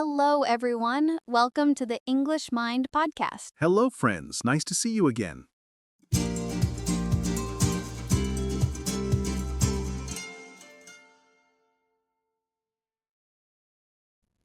Hello, everyone. Welcome to the English Mind podcast. Hello, friends. Nice to see you again.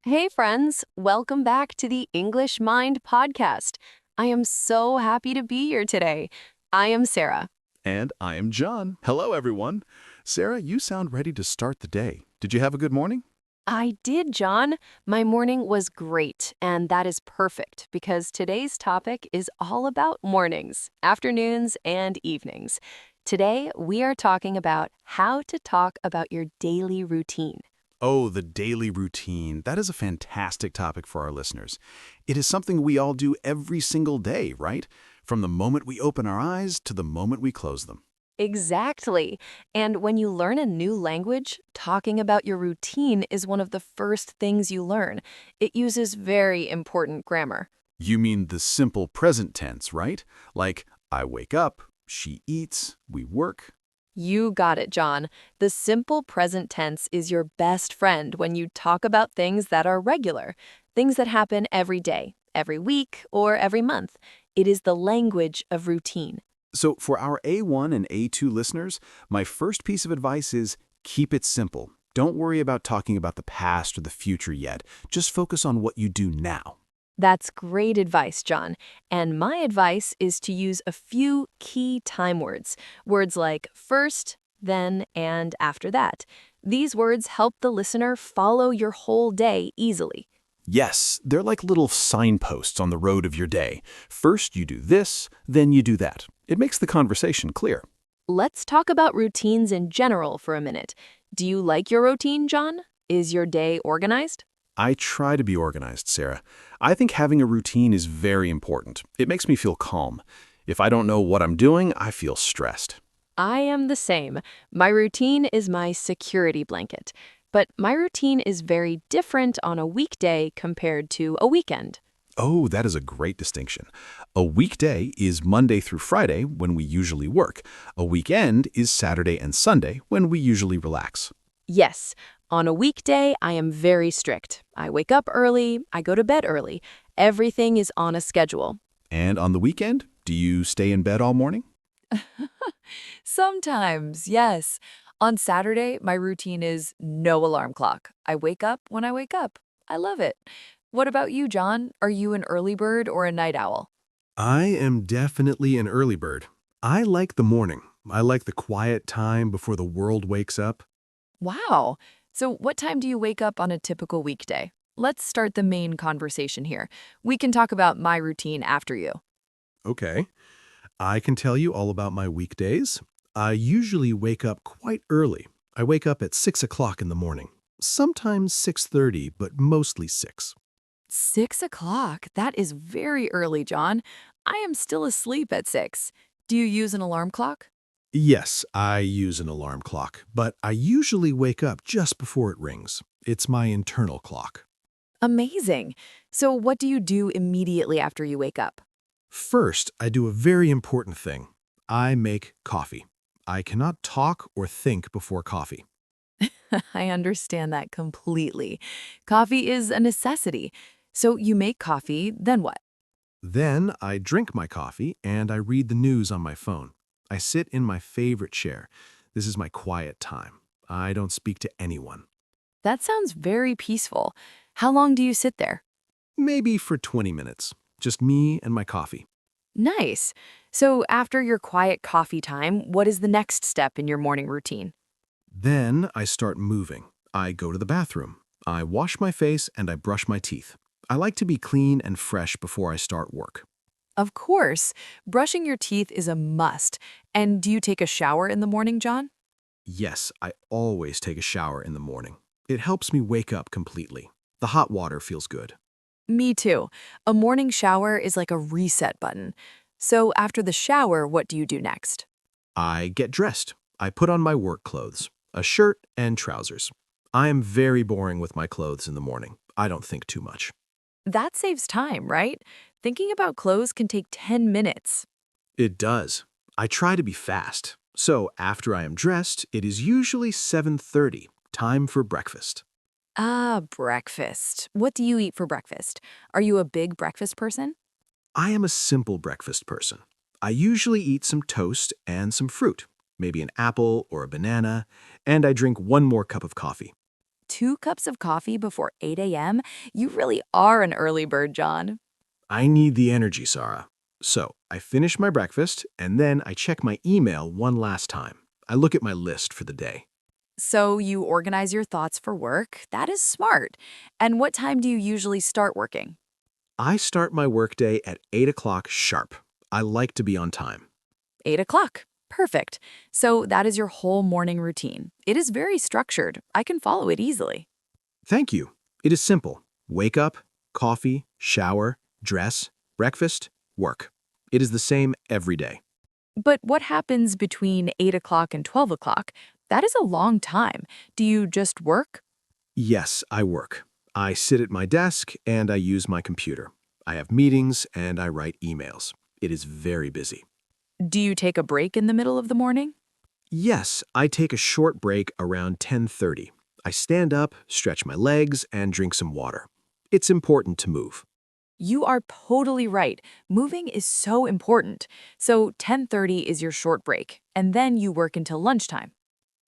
Hey, friends. Welcome back to the English Mind podcast. I am so happy to be here today. I am Sarah. And I am John. Hello, everyone. Sarah, you sound ready to start the day. Did you have a good morning? I did, John. My morning was great, and that is perfect because today's topic is all about mornings, afternoons, and evenings. Today, we are talking about how to talk about your daily routine. Oh, the daily routine. That is a fantastic topic for our listeners. It is something we all do every single day, right? From the moment we open our eyes to the moment we close them. Exactly. And when you learn a new language, talking about your routine is one of the first things you learn. It uses very important grammar. You mean the simple present tense, right? Like, I wake up, she eats, we work. You got it, John. The simple present tense is your best friend when you talk about things that are regular, things that happen every day, every week, or every month. It is the language of routine. So for our A1 and A2 listeners, my first piece of advice is keep it simple. Don't worry about talking about the past or the future yet. Just focus on what you do now. That's great advice, John. And my advice is to use a few key time words. Words like first, then, and after that. These words help the listener follow your whole day easily. Yes, they're like little signposts on the road of your day. First you do this, then you do that. It makes the conversation clear. Let's talk about routines in general for a minute. Do you like your routine, John? Is your day organized? I try to be organized, Sarah. I think having a routine is very important. It makes me feel calm. If I don't know what I'm doing, I feel stressed. I am the same. My routine is my security blanket. But my routine is very different on a weekday compared to a weekend. Oh, that is a great distinction. A weekday is Monday through Friday, when we usually work. A weekend is Saturday and Sunday, when we usually relax. Yes, on a weekday, I am very strict. I wake up early, I go to bed early. Everything is on a schedule. And on the weekend, do you stay in bed all morning? Sometimes, yes. On Saturday, my routine is no alarm clock. I wake up when I wake up. I love it. What about you, John? Are you an early bird or a night owl? I am definitely an early bird. I like the morning. I like the quiet time before the world wakes up. Wow. So, what time do you wake up on a typical weekday? Let's start the main conversation here. We can talk about my routine after you. Okay. I can tell you all about my weekdays. I usually wake up quite early. I wake up at 6 o'clock in the morning. Sometimes 6:30, but mostly 6. 6 o'clock? That is very early, John. I am still asleep at 6. Do you use an alarm clock? Yes, I use an alarm clock, but I usually wake up just before it rings. It's my internal clock. Amazing. So, what do you do immediately after you wake up? First, I do a very important thing. I make coffee. I cannot talk or think before coffee. I understand that completely. Coffee is a necessity. So you make coffee, then what? Then I drink my coffee and I read the news on my phone. I sit in my favorite chair. This is my quiet time. I don't speak to anyone. That sounds very peaceful. How long do you sit there? Maybe for 20 minutes. Just me and my coffee. Nice. So after your quiet coffee time, what is the next step in your morning routine? Then I start moving. I go to the bathroom. I wash my face and I brush my teeth. I like to be clean and fresh before I start work. Of course, brushing your teeth is a must. And do you take a shower in the morning, John? Yes, I always take a shower in the morning. It helps me wake up completely. The hot water feels good. Me too. A morning shower is like a reset button. So after the shower, what do you do next? I get dressed. I put on my work clothes, a shirt and trousers. I am very boring with my clothes in the morning. I don't think too much. That saves time, right? Thinking about clothes can take 10 minutes. It does. I try to be fast. So after I am dressed, it is usually 7:30, time for breakfast. Ah, breakfast. What do you eat for breakfast? Are you a big breakfast person? I am a simple breakfast person. I usually eat some toast and some fruit, maybe an apple or a banana, and I drink one more cup of coffee. 2 cups of coffee before 8 a.m.? You really are an early bird, John. I need the energy, Sarah. So, I finish my breakfast, and then I check my email one last time. I look at my list for the day. So you organize your thoughts for work. That is smart. And what time do you usually start working? I start my workday at 8 o'clock sharp. I like to be on time. 8 o'clock. Perfect. So that is your whole morning routine. It is very structured. I can follow it easily. Thank you. It is simple. Wake up, coffee, shower, dress, breakfast, work. It is the same every day. But what happens between 8 o'clock and 12 o'clock? That is a long time. Do you just work? Yes, I work. I sit at my desk and I use my computer. I have meetings and I write emails. It is very busy. Do you take a break in the middle of the morning? Yes, I take a short break around 10:30. I stand up, stretch my legs, and drink some water. It's important to move. You are totally right. Moving is so important. So 10:30 is your short break, and then you work until lunchtime.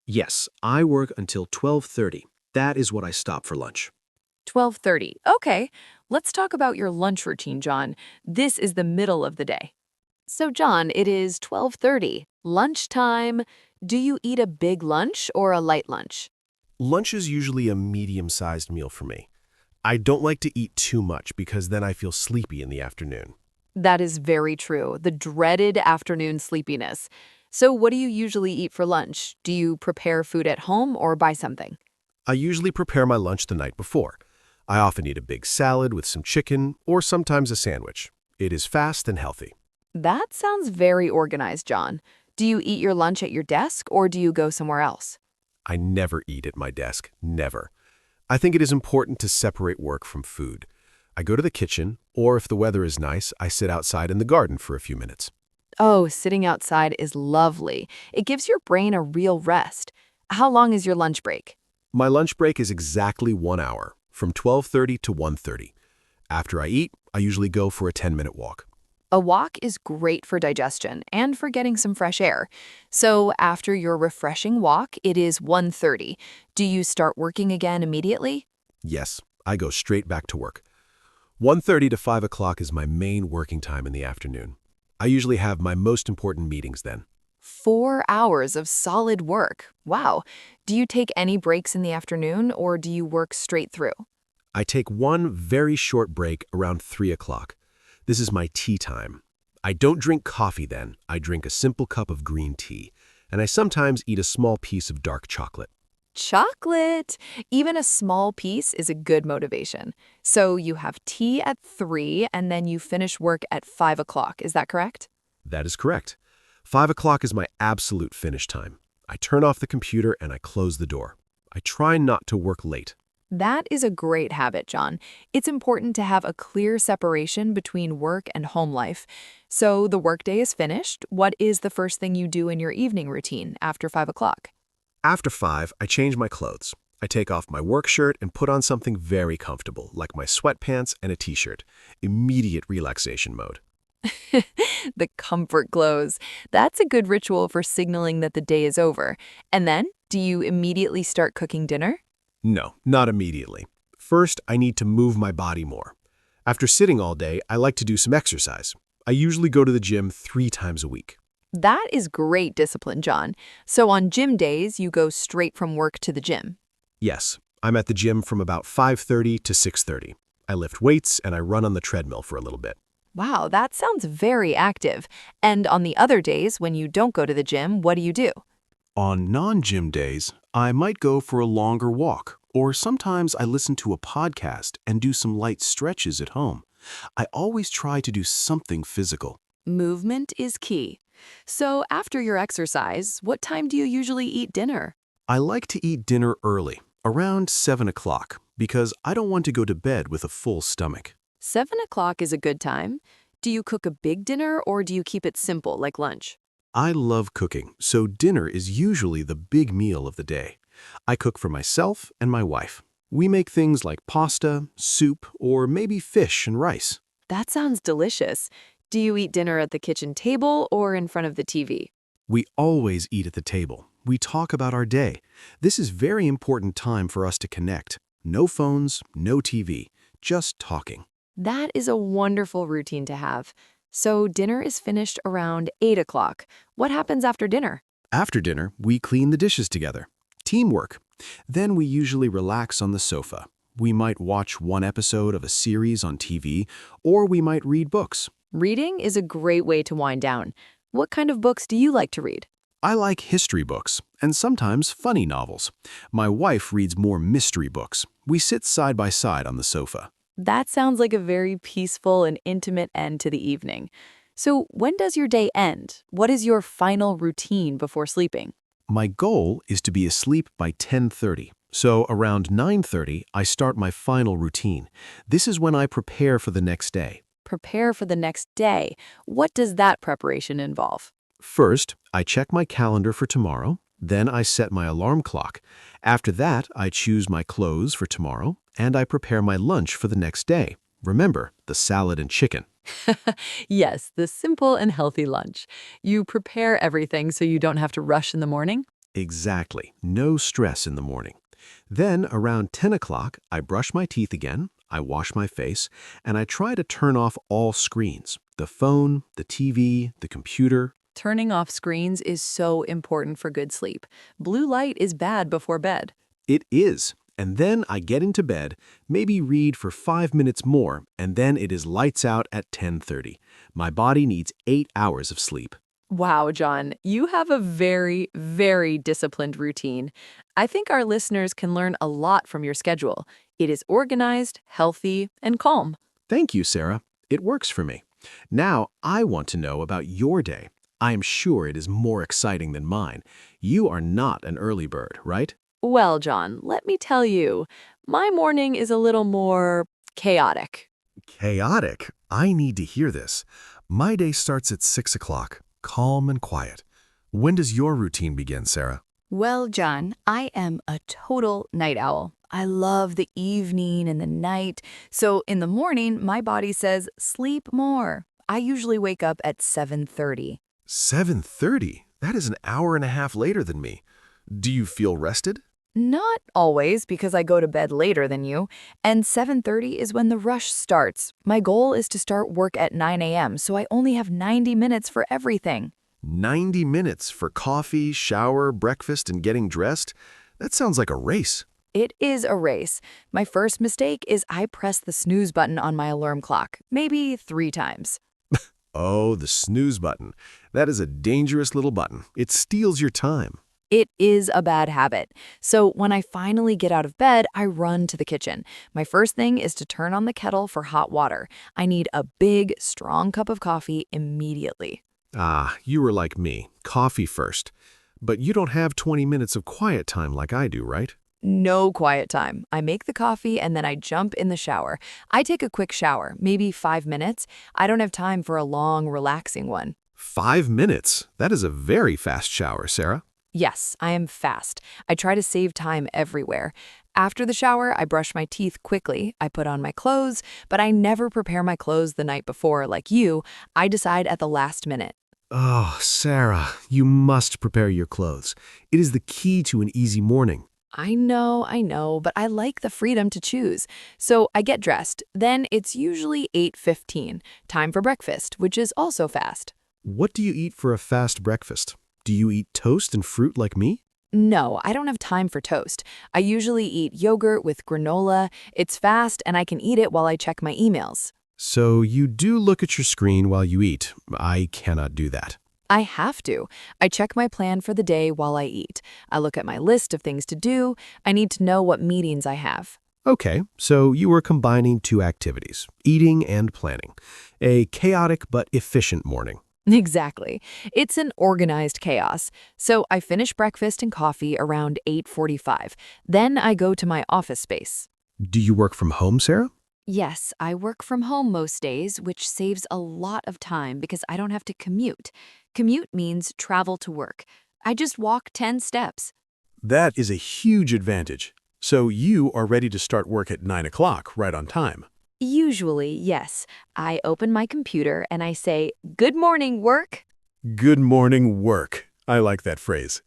Yes, I work until 12:30. That is what I stop for lunch. 12:30. Okay, let's talk about your lunch routine, John. This is the middle of the day. So, John, it is 12:30, lunchtime. Do you eat a big lunch or a light lunch? Lunch is usually a medium-sized meal for me. I don't like to eat too much because then I feel sleepy in the afternoon. That is very true, the dreaded afternoon sleepiness. So, what do you usually eat for lunch? Do you prepare food at home or buy something? I usually prepare my lunch the night before. I often eat a big salad with some chicken or sometimes a sandwich. It is fast and healthy. That sounds very organized, John. Do you eat your lunch at your desk or do you go somewhere else? I never eat at my desk, never. I think it is important to separate work from food. I go to the kitchen, or if the weather is nice, I sit outside in the garden for a few minutes. Oh, sitting outside is lovely. It gives your brain a real rest. How long is your lunch break? My lunch break is exactly 1 hour, from 12:30 to 1:30. After I eat, I usually go for a 10-minute walk. A walk is great for digestion and for getting some fresh air. So after your refreshing walk, it is 1:30. Do you start working again immediately? Yes, I go straight back to work. 1:30 to 5 o'clock is my main working time in the afternoon. I usually have my most important meetings then. 4 hours of solid work. Wow. Do you take any breaks in the afternoon or do you work straight through? I take one very short break around 3 o'clock. This is my tea time. I don't drink coffee then. I drink a simple cup of green tea, and I sometimes eat a small piece of dark chocolate. Chocolate! Even a small piece is a good motivation. So you have tea at 3 and then you finish work at 5 o'clock. Is that correct? That is correct. 5 o'clock is my absolute finish time. I turn off the computer and I close the door. I try not to work late. That is a great habit, John. It's important to have a clear separation between work and home life. So the workday is finished. What is the first thing you do in your evening routine after 5 o'clock? After 5, I change my clothes. I take off my work shirt and put on something very comfortable, like my sweatpants and a t-shirt. Immediate relaxation mode. The comfort clothes. That's a good ritual for signaling that the day is over. And then, do you immediately start cooking dinner? No, not immediately. First, I need to move my body more. After sitting all day, I like to do some exercise. I usually go to the gym 3 times a week. That is great discipline, John. So on gym days, you go straight from work to the gym. Yes, I'm at the gym from about 5:30 to 6:30. I lift weights and I run on the treadmill for a little bit. Wow, that sounds very active. And on the other days, when you don't go to the gym, what do you do? On non-gym days, I might go for a longer walk, or sometimes I listen to a podcast and do some light stretches at home. I always try to do something physical. Movement is key. So after your exercise, what time do you usually eat dinner? I like to eat dinner early, around 7 o'clock, because I don't want to go to bed with a full stomach. 7 o'clock is a good time. Do you cook a big dinner or do you keep it simple like lunch? I love cooking, so dinner is usually the big meal of the day. I cook for myself and my wife. We make things like pasta, soup, or maybe fish and rice. That sounds delicious. Do you eat dinner at the kitchen table or in front of the TV? We always eat at the table. We talk about our day. This is very important time for us to connect. No phones, no TV, just talking. That is a wonderful routine to have. So dinner is finished around 8 o'clock. What happens after dinner? After dinner, we clean the dishes together. Teamwork. Then we usually relax on the sofa. We might watch one episode of a series on TV, or we might read books. Reading is a great way to wind down. What kind of books do you like to read? I like history books, and sometimes funny novels. My wife reads more mystery books. We sit side by side on the sofa. That sounds like a very peaceful and intimate end to the evening. So when does your day end? What is your final routine before sleeping? My goal is to be asleep by 10:30. So around 9:30, I start my final routine. This is when I prepare for the next day. Prepare for the next day. What does that preparation involve? First, I check my calendar for tomorrow. Then I set my alarm clock. After that, I choose my clothes for tomorrow, and I prepare my lunch for the next day. Remember, the salad and chicken. Yes, the simple and healthy lunch. You prepare everything so you don't have to rush in the morning? Exactly. No stress in the morning. Then, around 10 o'clock, I brush my teeth again, I wash my face, and I try to turn off all screens. The phone, the TV, the computer. Turning off screens is so important for good sleep. Blue light is bad before bed. It is. And then I get into bed, maybe read for 5 minutes more, and then it is lights out at 10:30. My body needs 8 hours of sleep. Wow, John, you have a very, very disciplined routine. I think our listeners can learn a lot from your schedule. It is organized, healthy, and calm. Thank you, Sarah. It works for me. Now I want to know about your day. I am sure it is more exciting than mine. You are not an early bird, right? Well, John, let me tell you, my morning is a little more chaotic. Chaotic? I need to hear this. My day starts at 6 o'clock, calm and quiet. When does your routine begin, Sarah? Well, John, I am a total night owl. I love the evening and the night. So in the morning, my body says, sleep more. I usually wake up at 7:30. 7:30? That is an hour and a half later than me. Do you feel rested? Not always, because I go to bed later than you. And 7:30 is when the rush starts. My goal is to start work at 9 a.m., so I only have 90 minutes for everything. 90 minutes for coffee, shower, breakfast, and getting dressed? That sounds like a race. It is a race. My first mistake is I press the snooze button on my alarm clock, maybe 3 times. Oh, the snooze button. That is a dangerous little button. It steals your time. It is a bad habit. So when I finally get out of bed, I run to the kitchen. My first thing is to turn on the kettle for hot water. I need a big, strong cup of coffee immediately. Ah, you were like me. Coffee first. But you don't have 20 minutes of quiet time like I do, right? No quiet time. I make the coffee and then I jump in the shower. I take a quick shower, maybe 5 minutes. I don't have time for a long, relaxing one. 5 minutes? That is a very fast shower, Sarah. Yes, I am fast. I try to save time everywhere. After the shower, I brush my teeth quickly. I put on my clothes, but I never prepare my clothes the night before like you. I decide at the last minute. Oh, Sarah, you must prepare your clothes. It is the key to an easy morning. I know, but I like the freedom to choose. So I get dressed. Then it's usually 8:15, time for breakfast, which is also fast. What do you eat for a fast breakfast? Do you eat toast and fruit like me? No, I don't have time for toast. I usually eat yogurt with granola. It's fast and I can eat it while I check my emails. So you do look at your screen while you eat. I cannot do that. I have to. I check my plan for the day while I eat. I look at my list of things to do. I need to know what meetings I have. Okay, so you are combining two activities, eating and planning. A chaotic but efficient morning. Exactly. It's an organized chaos. So I finish breakfast and coffee around 8:45. Then I go to my office space. Do you work from home, Sarah? Yes, I work from home most days, which saves a lot of time because I don't have to commute. Commute means travel to work. I just walk 10 steps. That is a huge advantage. So you are ready to start work at 9 o'clock, right on time. Usually, yes. I open my computer and I say, "Good morning, work." Good morning, work. I like that phrase.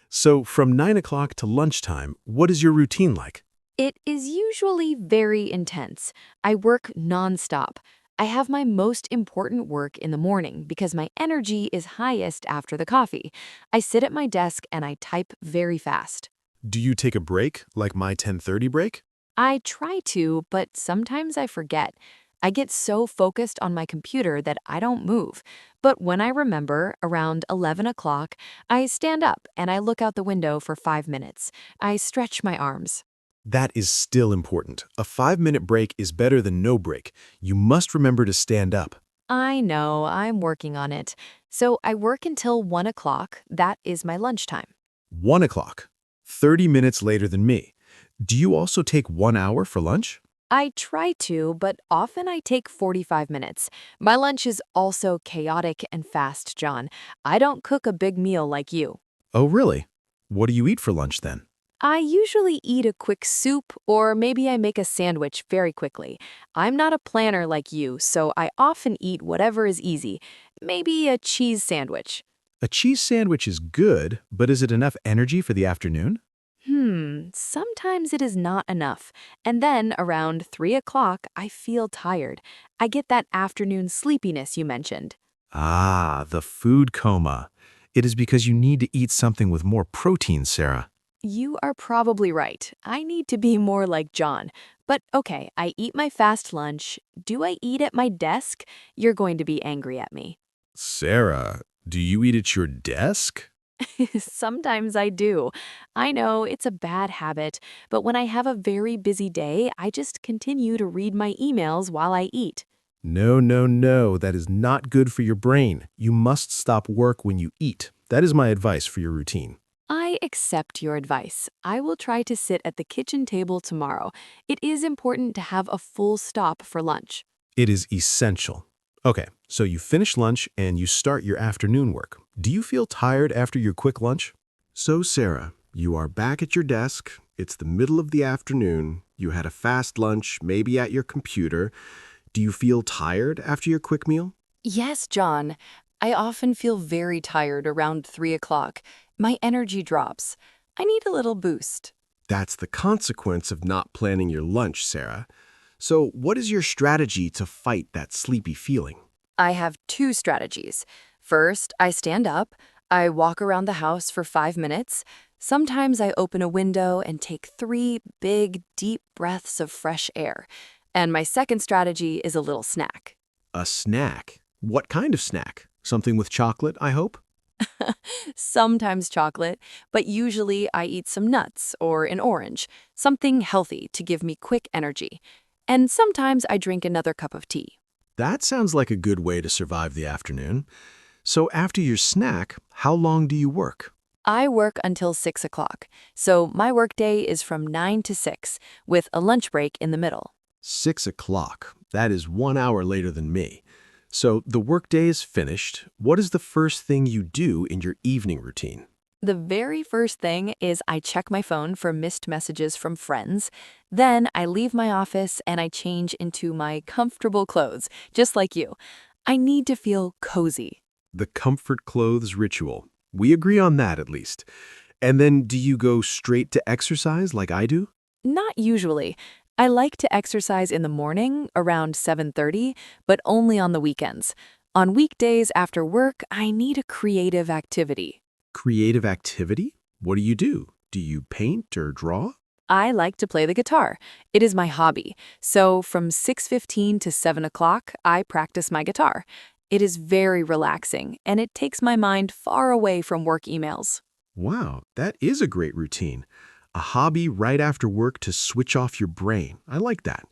So from 9 o'clock to lunchtime, what is your routine like? It is usually very intense. I work nonstop. I have my most important work in the morning because my energy is highest after the coffee. I sit at my desk and I type very fast. Do you take a break, like my 10:30 break? I try to, but sometimes I forget. I get so focused on my computer that I don't move. But when I remember, around 11 o'clock, I stand up and I look out the window for 5 minutes. I stretch my arms. That is still important. A 5-minute break is better than no break. You must remember to stand up. I know, I'm working on it. So I work until 1 o'clock. That is my lunchtime. 1 o'clock. 30 minutes later than me. Do you also take 1 hour for lunch? I try to, but often I take 45 minutes. My lunch is also chaotic and fast, John. I don't cook a big meal like you. Oh, really? What do you eat for lunch then? I usually eat a quick soup or maybe I make a sandwich very quickly. I'm not a planner like you, so I often eat whatever is easy. Maybe a cheese sandwich. A cheese sandwich is good, but is it enough energy for the afternoon? Sometimes it is not enough. And then around 3 o'clock, I feel tired. I get that afternoon sleepiness you mentioned. Ah, the food coma. It is because you need to eat something with more protein, Sarah. You are probably right. I need to be more like John. But okay, I eat my fast lunch. Do I eat at my desk? You're going to be angry at me. Sarah, do you eat at your desk? Sometimes I do. I know it's a bad habit, but when I have a very busy day, I just continue to read my emails while I eat. No, no, no. That is not good for your brain. You must stop work when you eat. That is my advice for your routine. I accept your advice. I will try to sit at the kitchen table tomorrow. It is important to have a full stop for lunch. It is essential. Okay, so you finish lunch and you start your afternoon work. Do you feel tired after your quick lunch? So, Sarah, you are back at your desk. It's the middle of the afternoon. You had a fast lunch, maybe at your computer. Do you feel tired after your quick meal? Yes, John. I often feel very tired around 3 o'clock. My energy drops. I need a little boost. That's the consequence of not planning your lunch, Sarah. So what is your strategy to fight that sleepy feeling? I have two strategies. First, I stand up. I walk around the house for 5 minutes. Sometimes I open a window and take 3 big, deep breaths of fresh air. And my second strategy is a little snack. A snack? What kind of snack? Something with chocolate, I hope? Sometimes chocolate, but usually I eat some nuts or an orange, something healthy to give me quick energy. And sometimes I drink another cup of tea. That sounds like a good way to survive the afternoon. So after your snack, how long do you work? I work until 6 o'clock, so my workday is from 9 to 6, with a lunch break in the middle. 6 o'clock. That is 1 hour later than me. So the workday is finished. What is the first thing you do in your evening routine? The very first thing is I check my phone for missed messages from friends. Then I leave my office and I change into my comfortable clothes, just like you. I need to feel cozy. The comfort clothes ritual. We agree on that at least. And then do you go straight to exercise like I do? Not usually. I like to exercise in the morning around 7:30, but only on the weekends. On weekdays after work, I need a creative activity. Creative activity? What do you do? Do you paint or draw? I like to play the guitar. It is my hobby. So from 6:15 to 7 o'clock, I practice my guitar. It is very relaxing, and it takes my mind far away from work emails. Wow, that is a great routine. A hobby right after work to switch off your brain. I like that.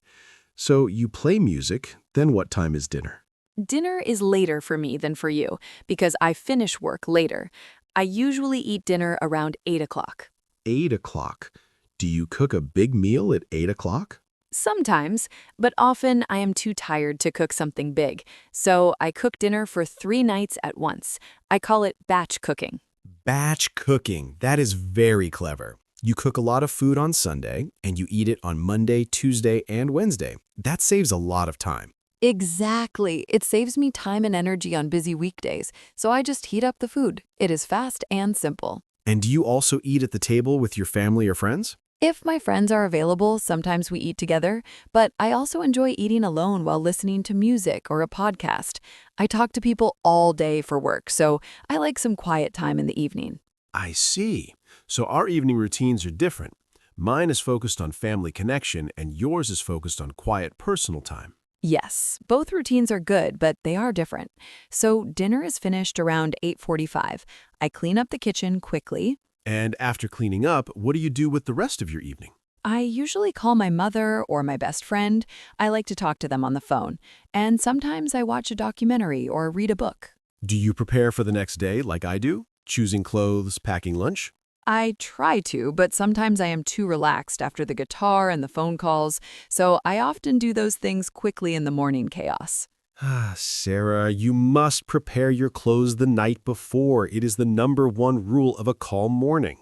So you play music, then what time is dinner? Dinner is later for me than for you, because I finish work later. I usually eat dinner around 8 o'clock. 8 o'clock. Do you cook a big meal at 8 o'clock? Sometimes, but often I am too tired to cook something big, so I cook dinner for 3 nights at once. I call it batch cooking. Batch cooking. That is very clever. You cook a lot of food on Sunday, and you eat it on Monday, Tuesday, and Wednesday. That saves a lot of time. Exactly. It saves me time and energy on busy weekdays, so I just heat up the food. It is fast and simple. And do you also eat at the table with your family or friends? If my friends are available, sometimes we eat together, but I also enjoy eating alone while listening to music or a podcast. I talk to people all day for work, so I like some quiet time in the evening. I see. So our evening routines are different. Mine is focused on family connection, and yours is focused on quiet personal time. Yes, both routines are good, but they are different. So dinner is finished around 8:45. I clean up the kitchen quickly. And after cleaning up, what do you do with the rest of your evening? I usually call my mother or my best friend. I like to talk to them on the phone. And sometimes I watch a documentary or read a book. Do you prepare for the next day like I do? Choosing clothes, packing lunch? I try to, but sometimes I am too relaxed after the guitar and the phone calls, so I often do those things quickly in the morning chaos. Sarah, you must prepare your clothes the night before. It is the #1 rule of a calm morning.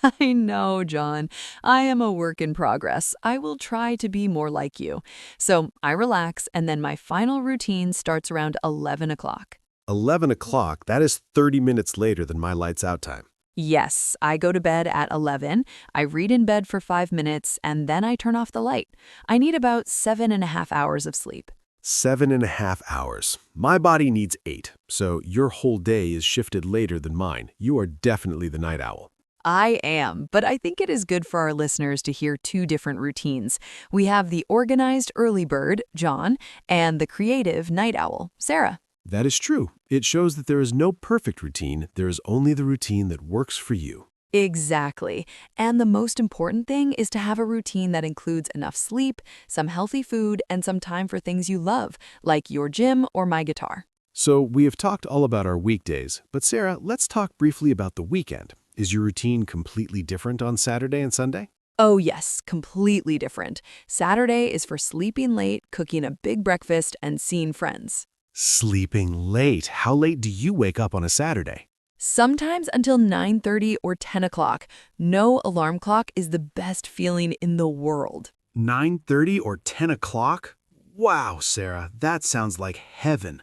I know, John. I am a work in progress. I will try to be more like you. So I relax, and then my final routine starts around 11 o'clock. 11 o'clock, that is 30 minutes later than my lights out time. Yes, I go to bed at 11, I read in bed for 5 minutes, and then I turn off the light. I need about 7.5 hours of sleep. 7.5 hours. My body needs 8, so your whole day is shifted later than mine. You are definitely the night owl. I am, but I think it is good for our listeners to hear two different routines. We have the organized early bird, John, and the creative night owl, Sarah. That is true. It shows that there is no perfect routine. There is only the routine that works for you. Exactly. And the most important thing is to have a routine that includes enough sleep, some healthy food, and some time for things you love, like your gym or my guitar. So we have talked all about our weekdays, but Sarah, let's talk briefly about the weekend. Is your routine completely different on Saturday and Sunday? Oh yes, completely different. Saturday is for sleeping late, cooking a big breakfast, and seeing friends. Sleeping late. How late do you wake up on a Saturday? Sometimes until 9:30 or 10 o'clock. No alarm clock is the best feeling in the world. 9:30 or 10 o'clock? Wow, Sarah, that sounds like heaven.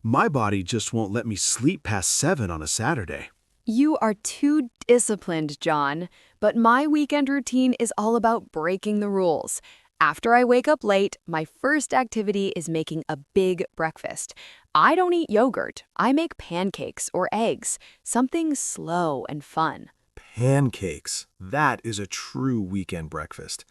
My body just won't let me sleep past 7 on a Saturday. You are too disciplined, John. But my weekend routine is all about breaking the rules. After I wake up late, my first activity is making a big breakfast. I don't eat yogurt. I make pancakes or eggs, something slow and fun. Pancakes. That is a true weekend breakfast.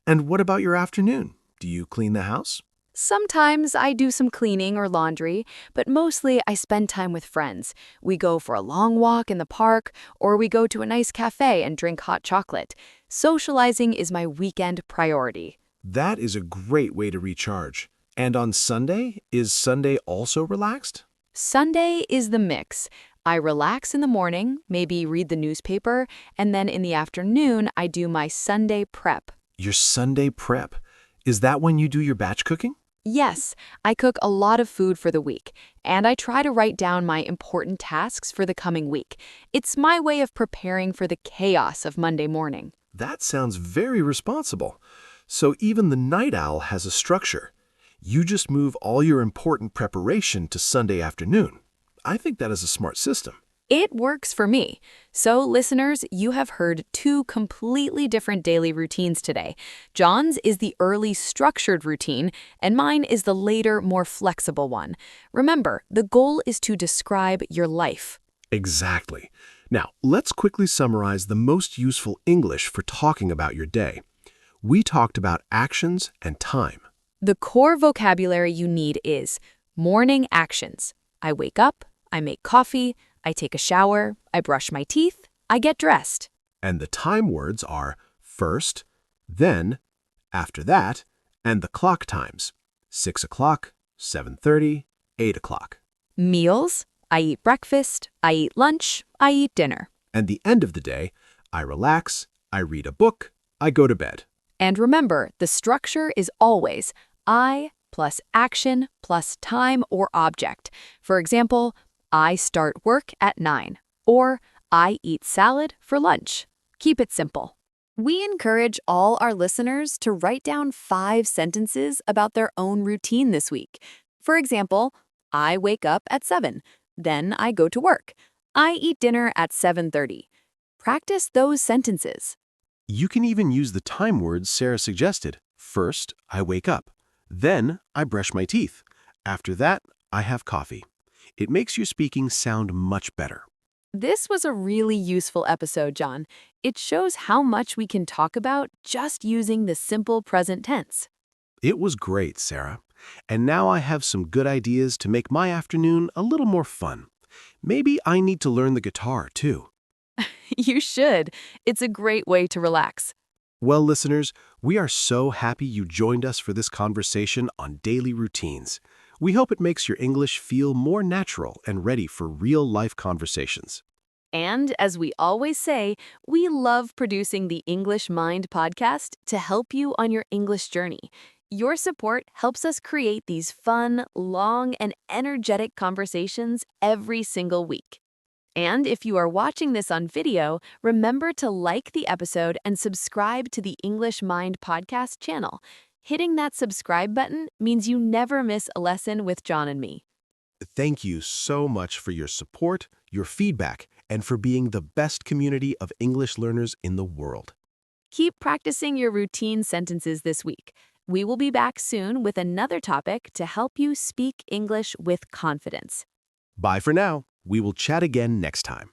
And what about your afternoon? Do you clean the house? Sometimes I do some cleaning or laundry, but mostly I spend time with friends. We go for a long walk in the park, or we go to a nice cafe and drink hot chocolate. Socializing is my weekend priority. That is a great way to recharge. And on Sunday, is Sunday also relaxed? Sunday is the mix. I relax in the morning, maybe read the newspaper, and then in the afternoon I do my Sunday prep. Your Sunday prep. Is that when you do your batch cooking? Yes, I cook a lot of food for the week, and I try to write down my important tasks for the coming week. It's my way of preparing for the chaos of Monday morning. That sounds very responsible. So even the night owl has a structure. You just move all your important preparation to Sunday afternoon. I think that is a smart system. It works for me. So, listeners, you have heard two completely different daily routines today. John's is the early structured routine, and mine is the later, more flexible one. Remember, the goal is to describe your life. Exactly. Now, let's quickly summarize the most useful English for talking about your day. We talked about actions and time. The core vocabulary you need is morning actions. I wake up, I make coffee, I take a shower, I brush my teeth, I get dressed. And the time words are first, then, after that, and the clock times. 6 o'clock, 7:30, 8 o'clock. Meals, I eat breakfast, I eat lunch, I eat dinner. And the end of the day, I relax, I read a book, I go to bed. And remember, the structure is always I plus action plus time or object. For example, I start work at 9, or I eat salad for lunch. Keep it simple. We encourage all our listeners to write down 5 sentences about their own routine this week. For example, I wake up at 7, then I go to work. I eat dinner at 7:30. Practice those sentences. You can even use the time words Sarah suggested. First, I wake up. Then, I brush my teeth. After that, I have coffee. It makes your speaking sound much better. This was a really useful episode, John. It shows how much we can talk about just using the simple present tense. It was great, Sarah. And now I have some good ideas to make my afternoon a little more fun. Maybe I need to learn the guitar, too. You should. It's a great way to relax. Well, listeners, we are so happy you joined us for this conversation on daily routines. We hope it makes your English feel more natural and ready for real-life conversations. And as we always say, we love producing the English Mind podcast to help you on your English journey. Your support helps us create these fun, long, and energetic conversations every single week. And if you are watching this on video, remember to like the episode and subscribe to the English Mind podcast channel. Hitting that subscribe button means you never miss a lesson with John and me. Thank you so much for your support, your feedback, and for being the best community of English learners in the world. Keep practicing your routine sentences this week. We will be back soon with another topic to help you speak English with confidence. Bye for now. We will chat again next time.